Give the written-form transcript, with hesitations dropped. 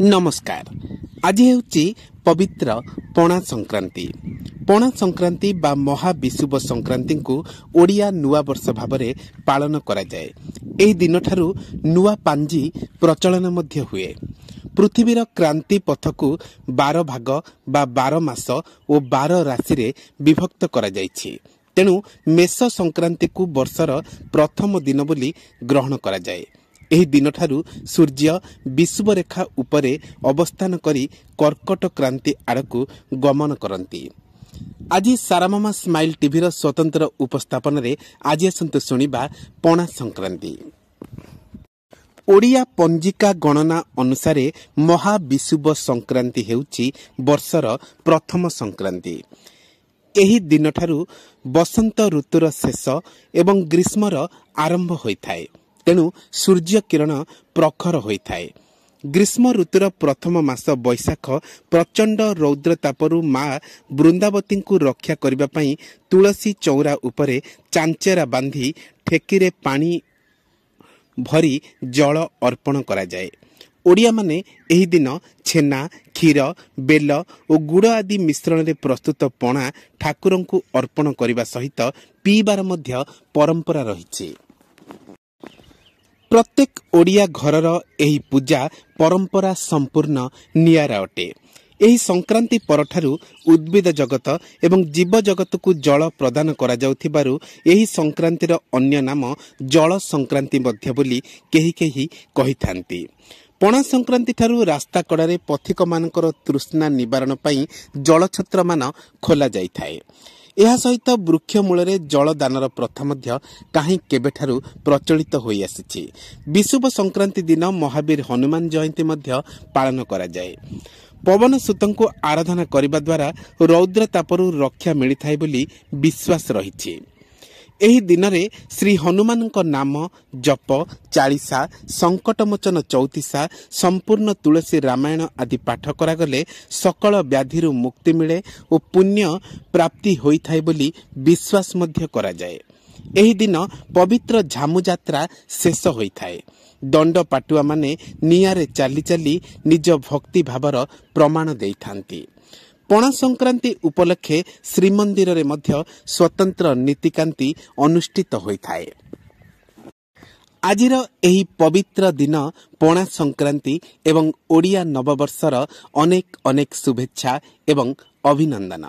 नमस्कार। आज हेउची पवित्र पणा संक्रांति। पणा संक्रांति बा महाविषुव संक्रांति को ओडिया नुआ वर्ष भावरे पालन करा जाए। एही दिन ठारू नुआ पांजी प्रचलन मध्य हुए। पृथ्वीर क्रांति पथ को 12 भाग बा 12 मास और 12 राशि रे विभक्त करा जाइछि। तेणु मेष संक्रांति को वर्षर प्रथम दिन बोली ग्रहण करा जाए। एही दिन ठारू सूर्य विषुव रेखा उपरे अवस्थान करी कर्कट क्रांति आड़कू गमन करती। आज सारामामा स्माइल टीवी स्वतंत्र उपस्थापन रे आज आसंतु शुणिबा पणा संक्रांति। ओडिया पंजिका गणना अनुसारे महाविषुव संक्रांति हेउची वर्षर प्रथम संक्रांति। एही दिन ठारू बसंत ऋतुर शेष एवं ग्रीष्मर आरंभ होइथाय। तेणु सूर्य किरण प्रखर होइथाय। ग्रीष्म ऋतुर प्रथम मास बैशाख प्रचंड रौद्रतापरू माँ वृंदावती को रक्षा करबा पई तुलसी चौरा उपरे चांचेरा बांधी ठेकीरे पानी भरी जल अर्पण करा जाए। ओडिया माने एही दिन छेना क्षीर बेल और गुड़ आदि मिश्रण रे प्रस्तुत पणा ठाकुरंकु अर्पण करबा सहित पीबार मध्य परंपरा रहिछि। प्रत्येक ओडिया घरर एही पूजा परंपरा संपूर्ण नियारा अटे। एही संक्रांति परठारू उद्भिद जगत एवं जीव जगत को जल प्रदान करा जाउथिबारु एही संक्रांतिर अन्य नाम जल संक्रांति मध्य बोली केही केही कहिथांती। पणा संक्रांति ठारू रास्ता कड़ारे पथिक मानकर तृष्णा निवारण पई जल छत्र मान खोला जाइथाए। एहा सहित वृक्ष मूलरे जल दानर प्रथा मध्य काहीं केबेठारू प्रचलित होई आसिछि। विषुव संक्रांति दिन महावीर हनुमान जयंती मध्य पालन करा जाए। पवन सुतंको आराधना करबा द्वारा रौद्र तापरू रक्षा मिलिथाय बोली विश्वास रहिछि। एही दिनरे श्री हनुमानଙ୍କ नाम जप 40 संकटमोचन 34 संपूर्ण तुलसी रामायण आदि पाठ करागले सकल व्याधिरु मुक्ति मिले और पुण्य प्राप्ति होइथाय बोली विश्वास मध्य करा जाए। एही दिन पवित्र झामु यात्रा शेष होइथाय। दंड पाटुआ माने नियारे चाली चाली निज भक्ति भावर प्रमाण देइथांती। पणा संक्रांति उपलक्षे श्रीमंदिर रे मध्य स्वतंत्र नीतिकांति अनुष्ठित होइथाय। आजिर एही पवित्र दिन पणा संक्रांति एवं ओडिया नववर्षर अनेक अनेक शुभेच्छा एवं अभिनंदन।